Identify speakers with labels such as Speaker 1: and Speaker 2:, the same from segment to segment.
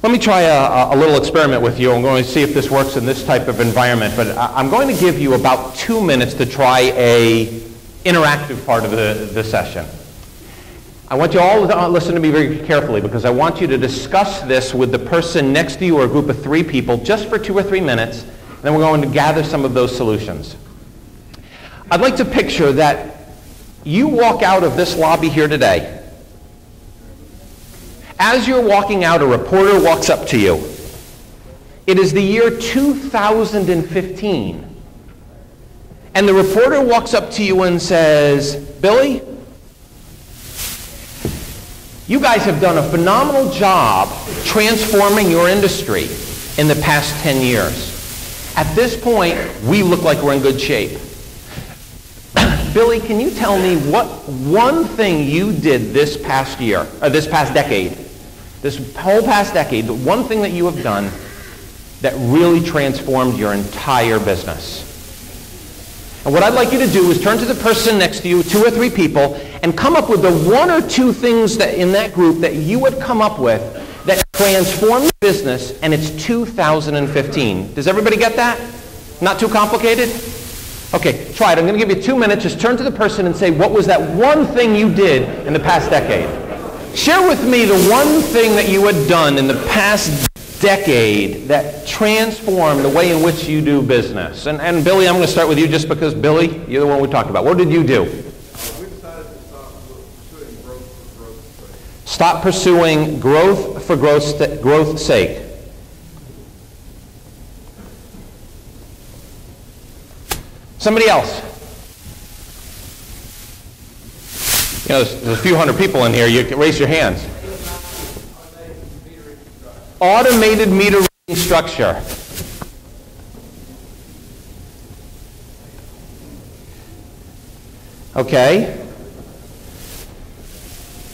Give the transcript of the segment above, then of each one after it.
Speaker 1: Let me try a little experiment with you. I'm going to see if this works in this type of environment, but I'm going to give you about 2 minutes to try a interactive part of the session. I want you all to listen to me very carefully because I want you to discuss this with the person next to you or a group of 3 people just for 2 or 3 minutes, and then we're going to gather some of those solutions. I'd like to picture that you walk out of this lobby here today. As you're walking out, a reporter walks up to you. It is the year 2015. And the reporter walks up to you and says, Billy, you guys have done a phenomenal job transforming your industry in the past 10 years. At this point, we look like we're in good shape. Billy, can you tell me what one thing you did this past year, or this past decade, this whole past decade, the one thing that you have done that really transformed your entire business? And what I'd like you to do is turn to the person next to you, 2 or 3 people, and come up with the 1 or 2 things that in that group that you would come up with that transformed the business, and it's 2015. Does everybody get that? Not too complicated? Okay, try it. I'm going to give you 2 minutes. Just turn to the person and say, what was that one thing you did in the past decade? Share with me the one thing that you had done in the past decade that transformed the way in which you do business. And Billy, I'm going to start with you just because, Billy, you're the one we talked about. What did you do?
Speaker 2: We decided to
Speaker 1: Stop
Speaker 2: stop pursuing growth for growth's sake.
Speaker 1: pursuing growth for growth's sake. Somebody else. You know, there's a few hundred people in here. You can raise your hands. Automated meter reading structure. Okay.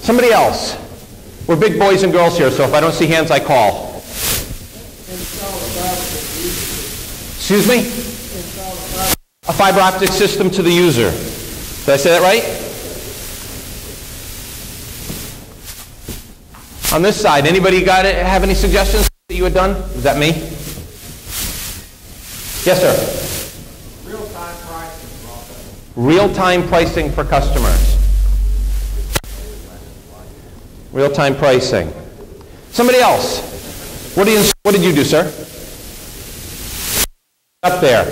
Speaker 1: Somebody else. We're big boys and girls here, so if I don't see hands, I call. Excuse me? A fiber optic system to the user. Did I say that right? On this side, anybody have any suggestions that you had done? Is that me? Yes, sir.
Speaker 2: Real-time pricing.
Speaker 1: Real-time pricing for customers. Real-time pricing. Somebody else. What did you do, sir? Up there.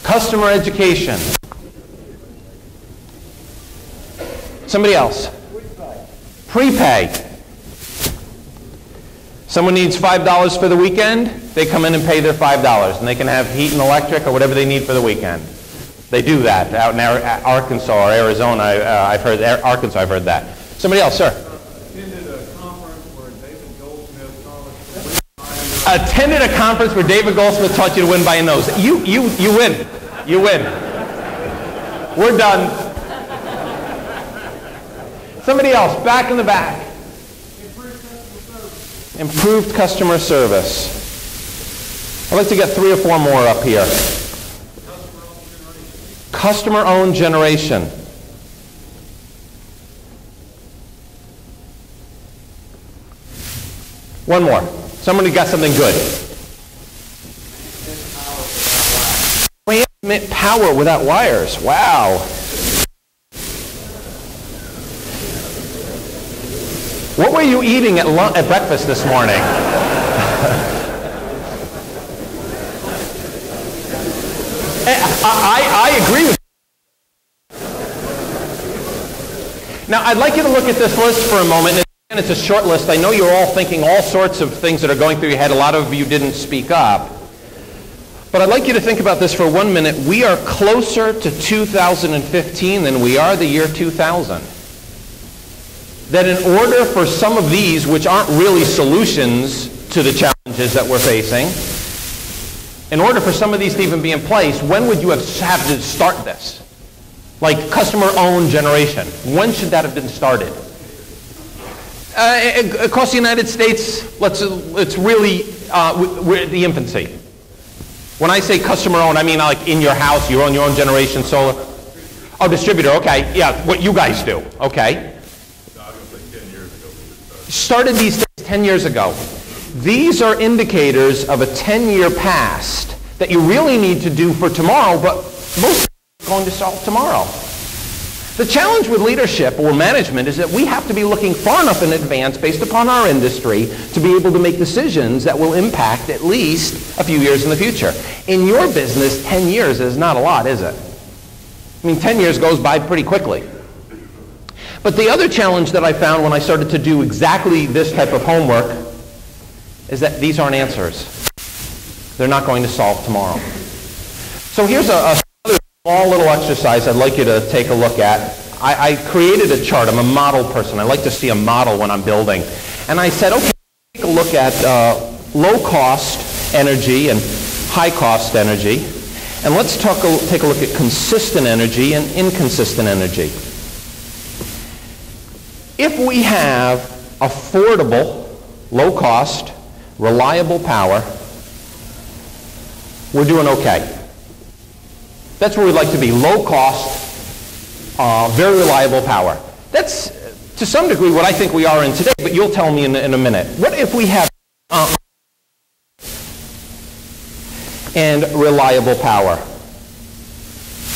Speaker 1: Customer education. Somebody else. Prepay. Someone needs $5 for the weekend, they come in and pay their $5, and they can have heat and electric or whatever they need for the weekend. They do that out in Arkansas or Arizona. I've heard Arkansas. I've heard that. Somebody else, sir. Attended a conference where David Goldsmith taught you to win by a nose. You win. You win. We're done. Somebody else, back in the back. Improved customer service. I'd like to get 3 or 4 more up here. Customer-owned generation. One more. Somebody got something good. Transmit power without wires. Wow. What were you eating at breakfast this morning? I agree with you. Now, I'd like you to look at this list for a moment. And it's a short list. I know you're all thinking all sorts of things that are going through your head. A lot of you didn't speak up. But I'd like you to think about this for 1 minute. We are closer to 2015 than we are the year 2000. That in order for some of these, which aren't really solutions to the challenges that we're facing, in order for some of these to even be in place, when would you have to start this? Like customer-owned generation. When should that have been started? Across the United States, it's really we're at the infancy. When I say customer-owned, I mean like in your house, you own your own generation solar. Oh, distributor, okay. Yeah, what you guys do, okay. started these things 10 years ago. These are indicators of a 10-year past that you really need to do for tomorrow, but most are going to solve tomorrow. The challenge with leadership or management is that we have to be looking far enough in advance based upon our industry to be able to make decisions that will impact at least a few years in the future. In your business, 10 years is not a lot, is it? I mean, 10 years goes by pretty quickly. But the other challenge that I found when I started to do exactly this type of homework is that these aren't answers. They're not going to solve tomorrow. So here's another small little exercise I'd like you to take a look at. I created a chart. I'm a model person. I like to see a model when I'm building. And I said, okay, take a look at low-cost energy and high-cost energy. And let's take a look at consistent energy and inconsistent energy. If we have affordable, low-cost, reliable power, we're doing okay. That's where we'd like to be, low-cost, very reliable power. That's, to some degree, what I think we are in today, but you'll tell me in a minute. What if we have and reliable power?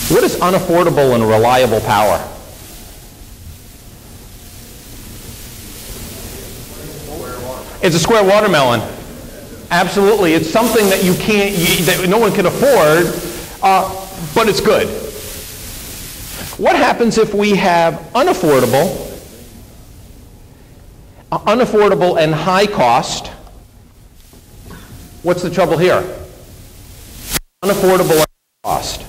Speaker 1: What is unaffordable and reliable power? It's a square watermelon. Absolutely. It's something that you can't, that no one can afford, but it's good. What happens if we have unaffordable and high cost? What's the trouble here? Unaffordable and high cost.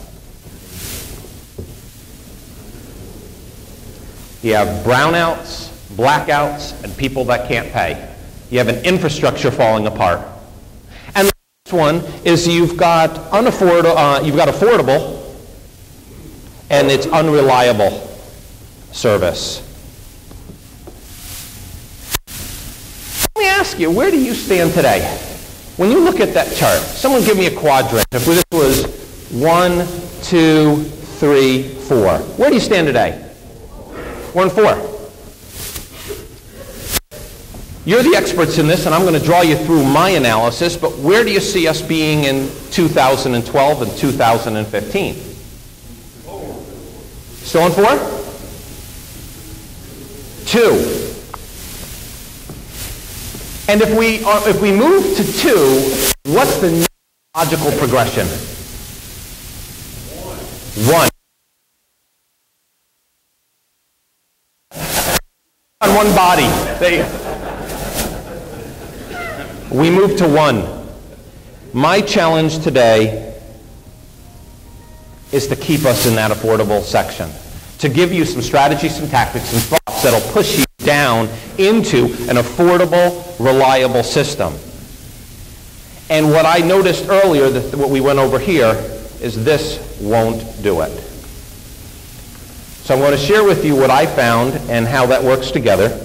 Speaker 1: You have brownouts, blackouts, and people that can't pay. You have an infrastructure falling apart. And the next one is you've got affordable and it's unreliable service. Let me ask you, where do you stand today? When you look at that chart, someone give me a quadrant. If this was 1, 2, 3, 4. Where do you stand today? 1, 4. You're the experts in this, and I'm going to draw you through my analysis, but where do you see us being in 2012 and 2015? Still on 4? 2. And if we move to 2, what's the logical progression? 1. On one body. We move to 1. My challenge today is to keep us in that affordable section, to give you some strategies, some tactics, and thoughts that'll push you down into an affordable, reliable system. And what I noticed earlier, what we went over here, is this won't do it. So I'm going to share with you what I found and how that works together.